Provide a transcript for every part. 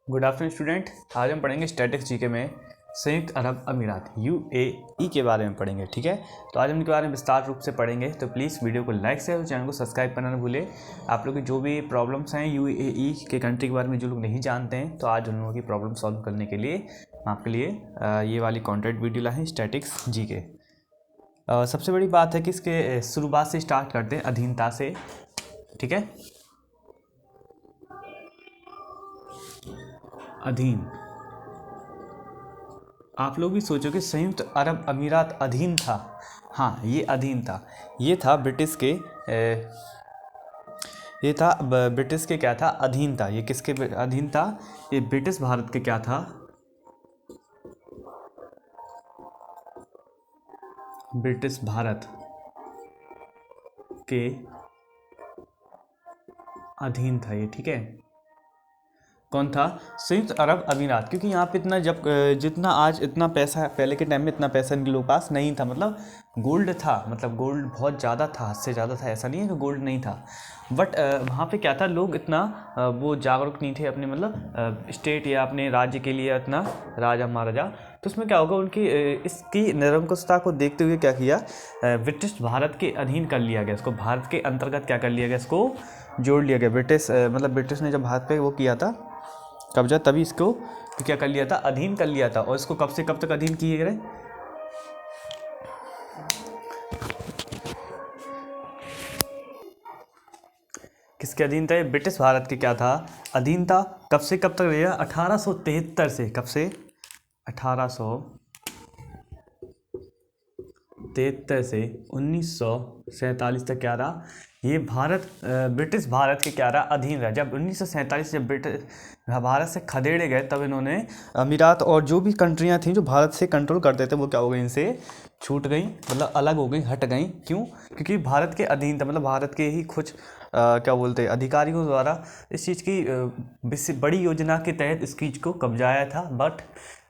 Good afternoon student. आज हम पढ़ेंगे स्टैटिक्स जीके में संयुक्त अरब अमीरात यूएई के बारे में पढ़ेंगे। ठीक है, तो आज हम इनके बारे में विस्तार रूप से पढ़ेंगे। तो प्लीज़ वीडियो को लाइक से और चैनल को सब्सक्राइब करना ना भूलें। आप लोग की जो भी प्रॉब्लम्स हैं यूएई के कंट्री के बारे में जो लोग नहीं जानते हैं, तो आज उन लोगों की प्रॉब्लम सॉल्व करने के लिए हम आपके लिए ये वाली कॉन्टेंट वीडियो लाए हैं स्टैटिक्स जीके। सबसे बड़ी बात है कि इसके शुरुआत से स्टार्ट करते हैं, अधीनता से। ठीक है, अधीन। आप लोग भी सोचो कि संयुक्त अरब अमीरात अधीन था। हाँ, ये अधीन था। ये था ब्रिटिश के ब्रिटिश के क्या था, अधीन था। ये किसके अधीन था? ये ब्रिटिश भारत के क्या था, ब्रिटिश भारत के अधीन था ये। ठीक है, कौन था? संयुक्त अरब अमीरात। क्योंकि यहाँ पे इतना जितना आज इतना पैसा, पहले के टाइम में इतना पैसा इनके लोगों के पास नहीं था। मतलब गोल्ड था, मतलब गोल्ड बहुत ज़्यादा था, हद से ज़्यादा था। ऐसा नहीं है कि गोल्ड नहीं था, बट वहाँ पे क्या था, लोग इतना वो जागरूक नहीं थे अपने मतलब स्टेट या अपने राज्य के लिए, इतना राजा महाराजा। तो उसमें क्या होगा, उनकी इसकी निरंकुशता को देखते हुए क्या किया, ब्रिटिश भारत के अधीन कर लिया गया इसको। भारत के अंतर्गत क्या कर लिया गया, इसको जोड़ लिया गया। मतलब ब्रिटिश ने जब भारत पे वो किया था कब्जा, तभी इसको क्या कर लिया था, अधीन कर लिया था। और इसको कब से कब तक अधीन किए गए? किसके अधीन था? ब्रिटिश भारत के क्या था, अधीन था। कब से कब तक रहेगा? 1873 से। कब से? 1873 से 1947 तक क्या रहा, ये भारत ब्रिटिश भारत के क्या रहा, अधीन रहा। जब 1947 जब ब्रिटिश भारत से खदेड़े गए, तब इन्होंने अमीरात और जो भी कंट्रियां थीं जो भारत से कंट्रोल करते थे, वो क्या हो गई, इनसे छूट गई, मतलब अलग हो गई, हट गई। क्यों? क्योंकि भारत के अधीन था। मतलब भारत के ही कुछ क्या बोलते हैं, अधिकारियों द्वारा इस चीज़ की बड़ी योजना के तहत इस चीज़ को कब्जाया था। बट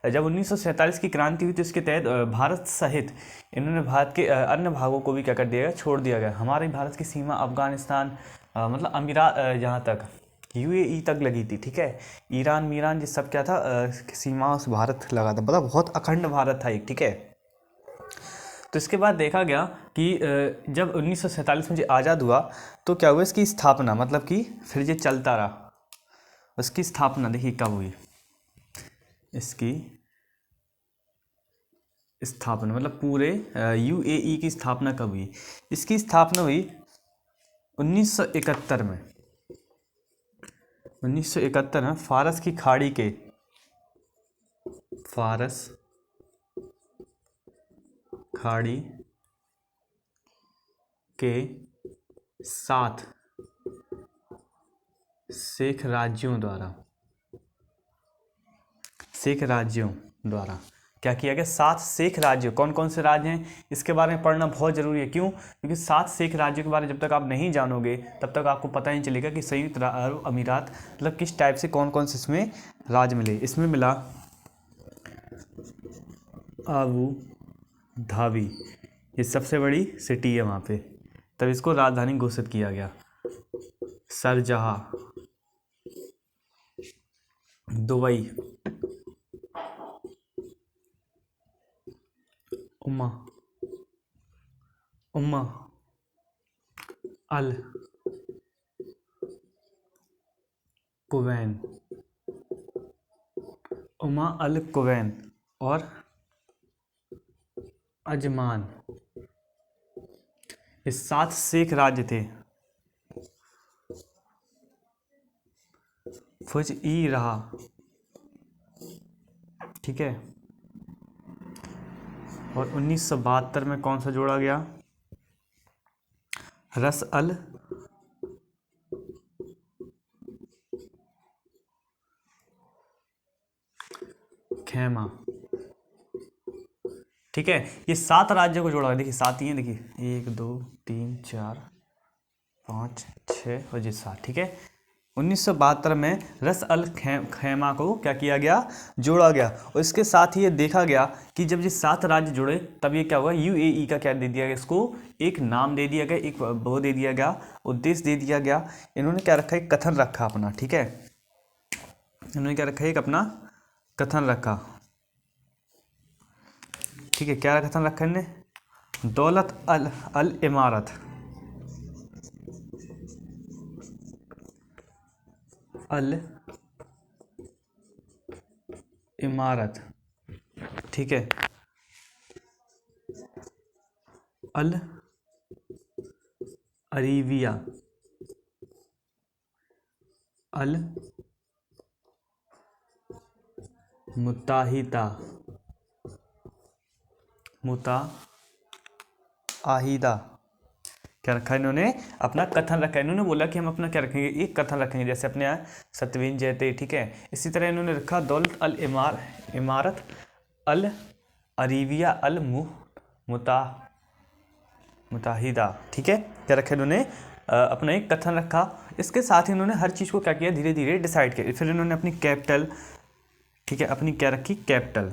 जब 1947 की क्रांति हुई, तो इसके तहत भारत सहित इन्होंने भारत के अन्य भागों को भी क्या कर दिया गया, छोड़ दिया गया। हमारे भारत की सीमा अफगानिस्तान, मतलब अमीरात, जहाँ तक यूएई तक लगी थी। ठीक है, ईरान मीरान ये सब क्या था, सीमा से भारत लगा था। मतलब बहुत अखंड भारत था एक। ठीक है, तो इसके बाद देखा गया कि जब 1947 में जो आज़ाद हुआ, तो क्या हुआ, इसकी स्थापना, मतलब कि फिर ये चलता रहा। उसकी स्थापना देखिए कब हुई, इसकी स्थापना मतलब पूरे यूएई की स्थापना कब हुई? इसकी स्थापना हुई 1971 में। 1971 में फारस की खाड़ी के, फारस खाड़ी के 7 शेख राज्यों द्वारा क्या किया गया, 7 शेख राज्य। कौन कौन से राज्य हैं, इसके बारे में पढ़ना बहुत ज़रूरी है। क्यों? क्योंकि 7 शेख राज्यों के बारे में जब तक आप नहीं जानोगे, तब तक आपको पता नहीं चलेगा कि संयुक्त अरब अमीरात मतलब किस टाइप से, कौन कौन से इसमें राज्य मिले। इसमें मिला आबू धाबी, ये सबसे बड़ी सिटी है वहाँ पे, तब इसको राजधानी घोषित किया गया। शारजाह, दुबई, उम्मा अल कुवैन, उम्मा अल कुवैन और अजमान, ये 7 शेख राज्य थे। फुजई रहा। ठीक है, और 1972 में कौन सा जोड़ा गया, रस अल खैमा। ठीक है, ये 7 राज्यों को जोड़ा गया। देखिए 7 ही हैं, देखिए 1 2 3 4 5 6 और ये 7। ठीक है, 1972 में रस अल खैमा को क्या किया गया, जोड़ा गया। और इसके साथ ही ये देखा गया कि जब ये 7 राज्य जुड़े, तब ये क्या हुआ, यूएई का क्या दे दिया गया, इसको एक नाम दे दिया गया, एक वो दे दिया गया, उद्देश्य दे दिया गया। इन्होंने क्या रखा, एक कथन रखा अपना। ठीक है, इन्होंने क्या रखा है, एक अपना कथन रखा, ठीक है। क्या कथन रखा इन्होंने, दौलत अल इमारत, अल इमारत, ठीक है, अल अरीबिया, अल मुत्ताहिदा, मुत्ताहिदा, क्या रखा है इन्होंने, अपना कथन रखा है। इन्होंने बोला कि हम अपना क्या रखेंगे, एक कथन रखेंगे, जैसे अपने यहाँ सतवीन जयते, ठीक है। इसी तरह इन्होंने रखा दौलत अल इमारत अल अरीबिया अल मुताहिदा, ठीक है। क्या रखा इन्होंने, अपना एक कथन रखा। इसके साथ ही इन्होंने हर चीज़ को क्या किया, धीरे धीरे डिसाइड किया। फिर इन्होंने अपनी कैपिटल, ठीक है, अपनी क्या रखी, कैपिटल,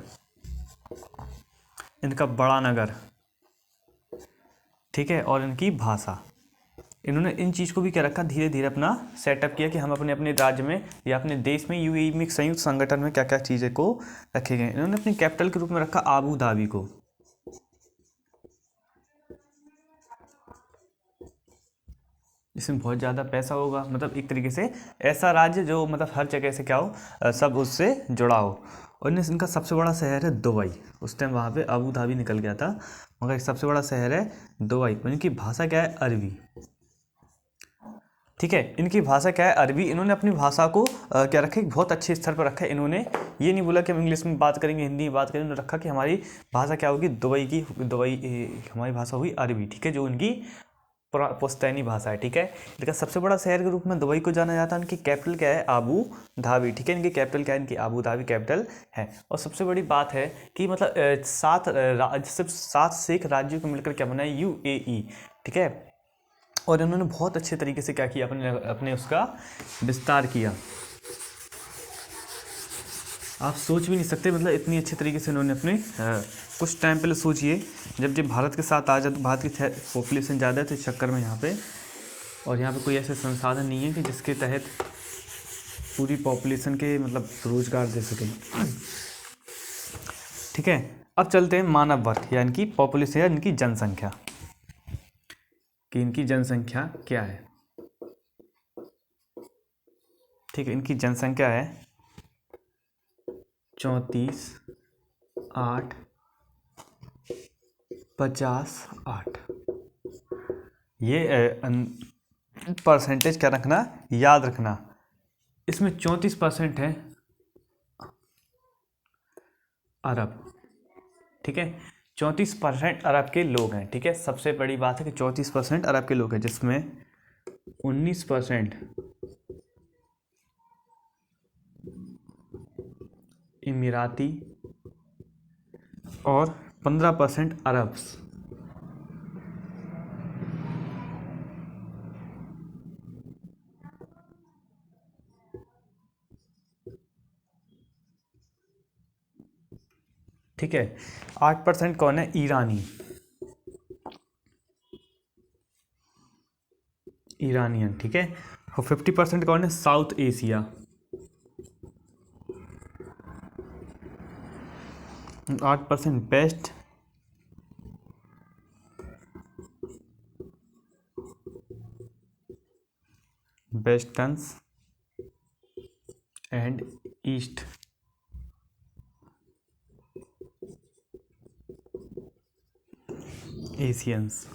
इनका बड़ा नगर, ठीक है, और इनकी भाषा। इन्होंने इन चीज़ को भी क्या रखा, धीरे धीरे अपना सेटअप किया कि हम अपने अपने राज्य में या अपने देश में यूएई में संयुक्त संगठन में क्या क्या चीज़ें को रखे गए। इन्होंने अपनी कैपिटल के रूप में रखा आबू धाबी को, इसमें बहुत ज़्यादा पैसा होगा, मतलब एक तरीके से ऐसा राज्य जो मतलब हर जगह से क्या हो, सब उससे जुड़ा हो। और इनका सबसे बड़ा शहर है दुबई। उस टाइम वहाँ पे अबू धाबी निकल गया था, मगर सबसे बड़ा शहर है दुबई। और इनकी भाषा क्या है, अरबी, ठीक है। इनकी भाषा क्या है, अरबी। इन्होंने अपनी भाषा को क्या रखा, एक बहुत अच्छे स्तर पर रखा है। इन्होंने ये नहीं बोला कि हम इंग्लिश में बात करेंगे, हिंदी में बात करेंगे, इन्होंने रखा कि हमारी भाषा क्या होगी, हमारी भाषा होगी अरबी, ठीक है, जो इनकी पुश्तैनी भाषा है, ठीक है। इनका सबसे बड़ा शहर के रूप में दुबई को जाना जाता है। इनकी कैपिटल क्या है, आबू धाबी, ठीक है। इनकी कैपिटल क्या है, इनकी आबू धाबी कैपिटल है। और सबसे बड़ी बात है कि मतलब 7 शेख राज्यों को मिलकर क्या बना है, यूएई, ठीक है। और इन्होंने बहुत अच्छे तरीके से क्या किया, अपने अपने उसका विस्तार किया। आप सोच भी नहीं सकते, मतलब इतनी अच्छे तरीके से इन्होंने अपने कुछ टाइम पहले सोचिए, जब भारत के साथ आ जाए तो भारत की पॉपुलेशन ज़्यादा है, तो इस चक्कर में यहाँ पे, और यहाँ पे कोई ऐसे संसाधन नहीं है कि जिसके तहत पूरी पॉपुलेशन के मतलब रोजगार दे सकें, ठीक है। अब चलते हैं मानव वर्ग या इनकी पॉपुलेशन या इनकी जनसंख्या, कि इनकी जनसंख्या क्या है, ठीक है। इनकी जनसंख्या है 34,850,8। ये परसेंटेज क्या रखना, याद रखना। इसमें 34% है अरब, ठीक है। 34% अरब के लोग हैं, ठीक है। सबसे बड़ी बात है कि 34% अरब के लोग हैं, जिसमें 19% इमिराती और 15% अरब्स, ठीक है। 8% कौन है, ईरानियन, ठीक है। और 50% कौन है, south Asia. 8% westerns and east Asians,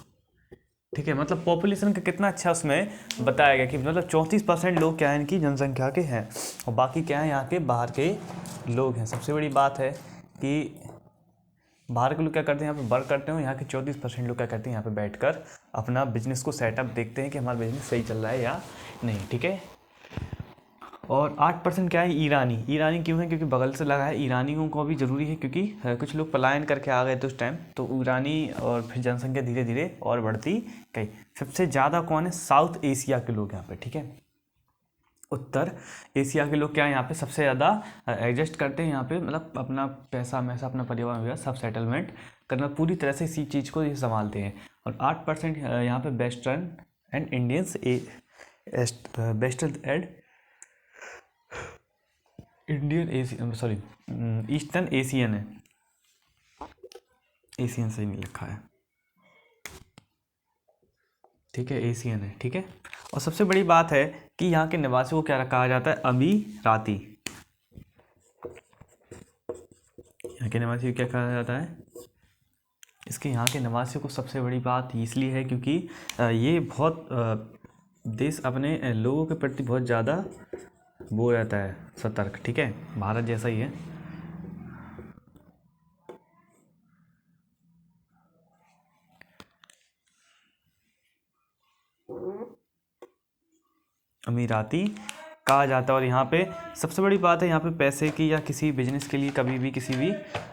ठीक है। मतलब पॉपुलेशन का कितना अच्छा उसमें बताया गया कि मतलब 34% लोग क्या है इनकी जनसंख्या के हैं, और बाकी क्या है यहाँ के बाहर के लोग हैं। सबसे बड़ी बात है कि बाहर के लोग क्या करते हैं, यहाँ पे वर्क करते हैं, यहाँ के 34% लोग क्या करते हैं, यहाँ पे बैठकर अपना बिजनेस को सेटअप देखते हैं कि हमारा बिजनेस सही चल रहा है या नहीं, ठीक है। और 8% क्या है, ईरानी क्यों है, क्योंकि बगल से लगा है। ईरानियों को भी ज़रूरी है, क्योंकि कुछ लोग पलायन करके आ गए थे उस टाइम, तो ईरानी और फिर जनसंख्या धीरे धीरे और बढ़ती गई। सबसे ज़्यादा कौन है, साउथ एशिया के लोग यहाँ पे, ठीक है। उत्तर एशिया के लोग क्या है यहाँ पे सबसे ज़्यादा एडजस्ट करते हैं यहाँ पे, मतलब अपना पैसा मैसा अपना परिवार वगैरह सब सेटलमेंट करना पूरी तरह से इसी चीज़ को ये संभालते हैं। और 8% यहाँ पे western and Indians western and Indian Asian, sorry eastern Asian है, एशियन सही नहीं लिखा है, ठीक है, एशियन है, ठीक है। और सबसे बड़ी बात है कि यहाँ के निवासियों को क्या कहा जाता है, अमीराती। यहाँ के निवासियों को क्या कहा जाता है, इसके यहाँ के निवासियों को सबसे बड़ी बात इसलिए है क्योंकि ये बहुत देश अपने लोगों के प्रति बहुत ज़्यादा वो रहता है सतर्क, ठीक है, भारत जैसा ही है। अमीराती कहा जाता है। और यहाँ पे सबसे बड़ी बात है, यहाँ पे पैसे की या किसी बिजनेस के लिए कभी भी किसी भी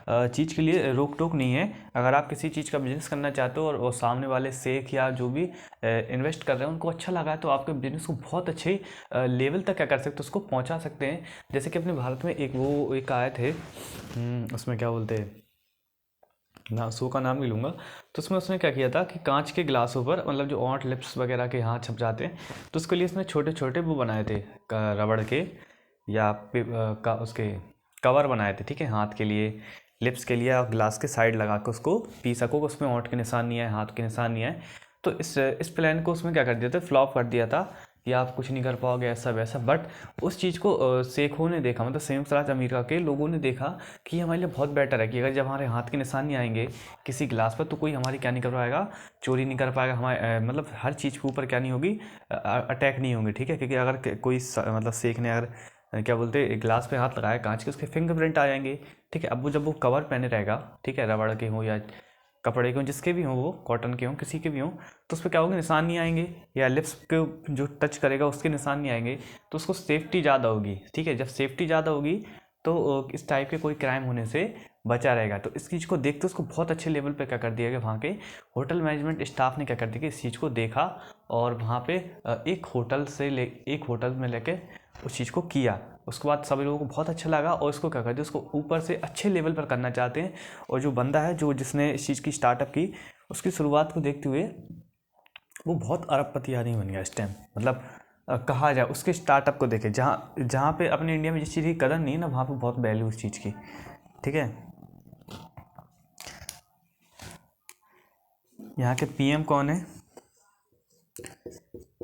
चीज़ के लिए रोक टोक नहीं है। अगर आप किसी चीज़ का बिजनेस करना चाहते हो और सामने वाले शेख या जो भी इन्वेस्ट कर रहे हैं उनको अच्छा लगा है तो आपके बिजनेस को बहुत अच्छे लेवल तक क्या कर सकते हो, उसको पहुँचा सकते हैं। जैसे कि अपने भारत में एक आए थे, उसमें क्या बोलते हैं ना, शो का नाम नहीं लूँगा, तो उसमें उसने क्या किया था कि कांच के गिलासों पर, मतलब जो ऑट लिप्स वगैरह के यहाँ छप जाते हैं, तो उसके लिए उसने छोटे छोटे वो बनाए थे रबड़ के या उसके कवर बनाए थे, ठीक है, हाथ के लिए, लिप्स के लिए, और ग्लास के साइड लगा के उसको पी सको, उसमें ऑट के निशान नहीं आए, हाथ के निशान नहीं आए। तो इस प्लान को उसमें क्या कर दिया था, फ्लॉप कर दिया था कि आप कुछ नहीं कर पाओगे ऐसा वैसा। बट उस चीज़ को शेखों ने देखा, मतलब संयुक्त राज्य अमेरिका के लोगों ने देखा कि ये हमारे लिए बहुत बेटर है कि अगर जब हमारे हाथ के निशान नहीं आएंगे किसी गिलास पर तो कोई हमारी क्या नहीं कर पाएगा, चोरी नहीं कर पाएगा, हमारे मतलब हर चीज़ के ऊपर क्या नहीं होगी, अटैक नहीं होंगे, ठीक है। क्योंकि अगर कोई मतलब शेख ने अगर क्या बोलते हैं गिलास पे हाथ लगाया कांच के, उसके फिंगरप्रिंट आ जाएंगे, ठीक है। अब वो जब वो कवर पहने रहेगा, ठीक है, रबड़ के हो या कपड़े के हों, जिसके भी हों, वो कॉटन के हों, किसी के भी हों, तो उस पर क्या होगा, निशान नहीं आएंगे, या लिप्स के जो टच करेगा उसके निशान नहीं आएंगे, तो उसको सेफ्टी ज़्यादा होगी, ठीक है। जब सेफ्टी ज़्यादा होगी तो इस टाइप के कोई क्राइम होने से बचा रहेगा। तो इस चीज़ को देखते उसको बहुत अच्छे लेवल पे क्या कर दिया गया, वहाँ के होटल मैनेजमेंट स्टाफ ने क्या कर दिया कि इस चीज़ को देखा और वहाँ पे एक होटल में लेके उस चीज़ को किया। उसके बाद सभी लोगों को बहुत अच्छा लगा और इसको क्या कर दिया, उसको ऊपर से अच्छे लेवल पर करना चाहते हैं। और जो बंदा है जिसने इस चीज़ की स्टार्टअप की, उसकी शुरुआत को देखते हुए वो बहुत अरबपति आदमी बन गया इस टाइम। मतलब कहा जाए उसके स्टार्टअप को देखे, जहाँ जहाँ पे अपने इंडिया में जिस चीज़ की कदर नहीं है ना, वहाँ पे बहुत वैल्यू उस चीज़ की, ठीक है। यहाँ के पीएम कौन है,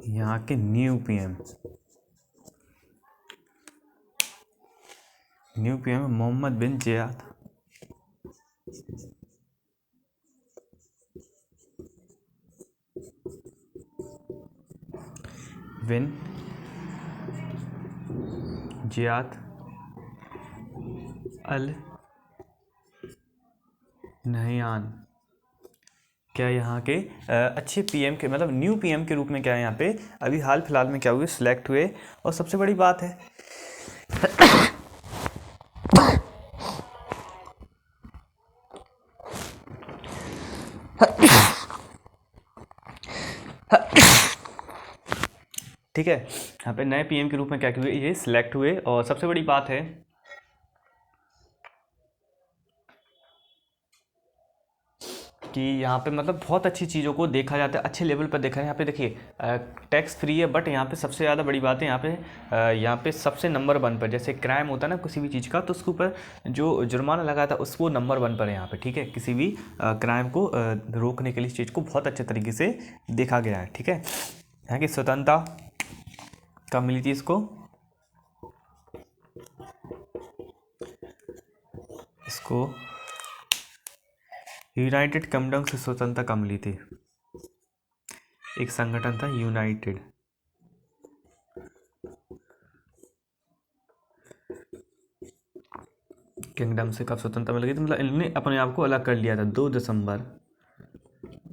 यहाँ के new PM Mohamed bin Zayed. Bin Zayed Al Nahyan. क्या यहाँ के अच्छे पीएम के, मतलब न्यू पीएम के रूप में क्या है यहाँ पे अभी हाल फिलहाल में क्या हुए, सिलेक्ट हुए। और सबसे बड़ी बात है ठीक है, यहाँ पे नए पीएम के रूप में क्या हुए, ये सिलेक्ट हुए। और सबसे बड़ी बात है कि यहाँ पे मतलब बहुत अच्छी चीज़ों को देखा जाता है, अच्छे लेवल पर देखा है। यहाँ पे देखिए टैक्स फ्री है, बट यहाँ पे सबसे ज़्यादा बड़ी बात है यहाँ पे सबसे नंबर 1 पर, जैसे क्राइम होता है ना किसी भी चीज़ का, तो उसके ऊपर जो जुर्माना लगा था वो नंबर 1 पर है यहाँ पे, ठीक है। किसी भी क्राइम को रोकने के लिए इस चीज़ को बहुत अच्छे तरीके से देखा गया है, ठीक है। यहाँ की स्वतंत्रता कब मिली थी इसको यूनाइटेड किंगडम से स्वतंत्रता कब मिली थी, एक संगठन था यूनाइटेड किंगडम से कब स्वतंत्रता मिल गई थी, मतलब इन्होंने अपने आप को अलग कर लिया था 2 दिसंबर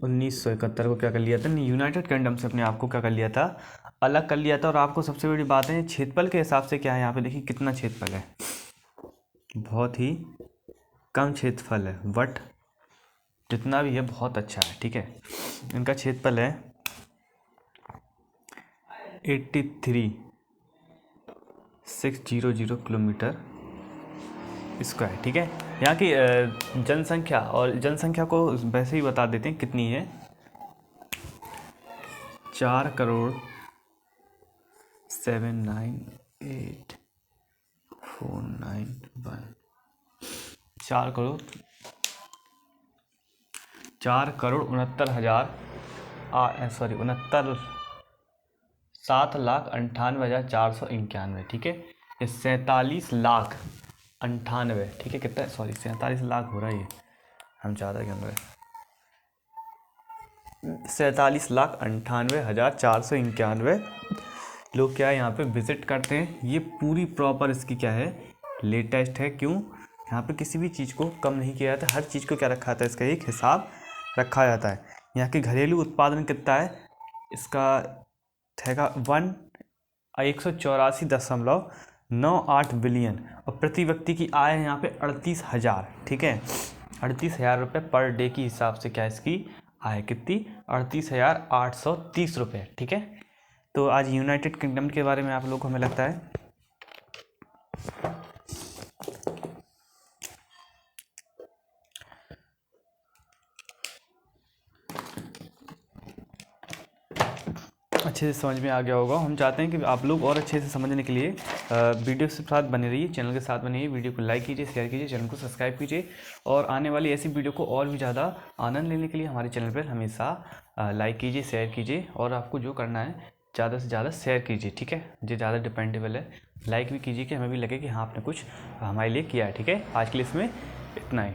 1971 को क्या कर लिया था, यूनाइटेड किंगडम से अपने आप को क्या कर लिया था, अलग कर लिया था। और आपको सबसे बड़ी बात है क्षेत्रफल के हिसाब से क्या है, यहाँ पे देखिए कितना क्षेत्रफल है, बहुत ही कम क्षेत्रफल है, बट जितना भी है बहुत अच्छा है, ठीक है। इनका क्षेत्रफल है 83,600 किलोमीटर स्क्वायर, ठीक है। यहाँ की जनसंख्या, और जनसंख्या को वैसे ही बता देते हैं कितनी है, 4,798,4 491 4 करोड़ 7,98,491, ठीक है। ये 47,98,, ठीक है। कितना, सॉरी 47 लाख हो रहा है, ये हम ज़्यादा गिन रहे हैं। 47,98,491 लोग क्या है यहाँ पे विजिट करते हैं। ये पूरी प्रॉपर इसकी क्या है, लेटेस्ट है। क्यों, यहाँ पे किसी भी चीज़ को कम नहीं किया जाता, हर चीज़ को क्या रखा जाता है, इसका एक हिसाब रखा जाता है। यहाँ के घरेलू उत्पादन कितना है इसका, हैगा 184.98 बिलियन, और प्रति व्यक्ति की आय है यहाँ पे 38,000, ठीक है। 38,000 रुपये पर डे की हिसाब से क्या इसकी आय कितनी, 38,830 रुपये, ठीक है। तो आज यूनाइटेड किंगडम के बारे में आप लोग को हमें लगता है अच्छे से समझ में आ गया होगा। हम चाहते हैं कि आप लोग और अच्छे से समझने के लिए वीडियो के साथ बने रहिए, चैनल के साथ बने रहिए। वीडियो को लाइक कीजिए, शेयर कीजिए, चैनल को सब्सक्राइब कीजिए, और आने वाली ऐसी वीडियो को और भी ज़्यादा आनंद लेने के लिए हमारे चैनल पर हमेशा लाइक कीजिए, शेयर कीजिए, और आपको जो करना है ज़्यादा से ज़्यादा शेयर कीजिए, ठीक है। जो ज़्यादा डिपेंडेबल है, लाइक भी कीजिए कि हमें भी लगे कि हाँ आपने कुछ हमारे लिए किया है, ठीक है। आज के लिए इसमें इतना ही।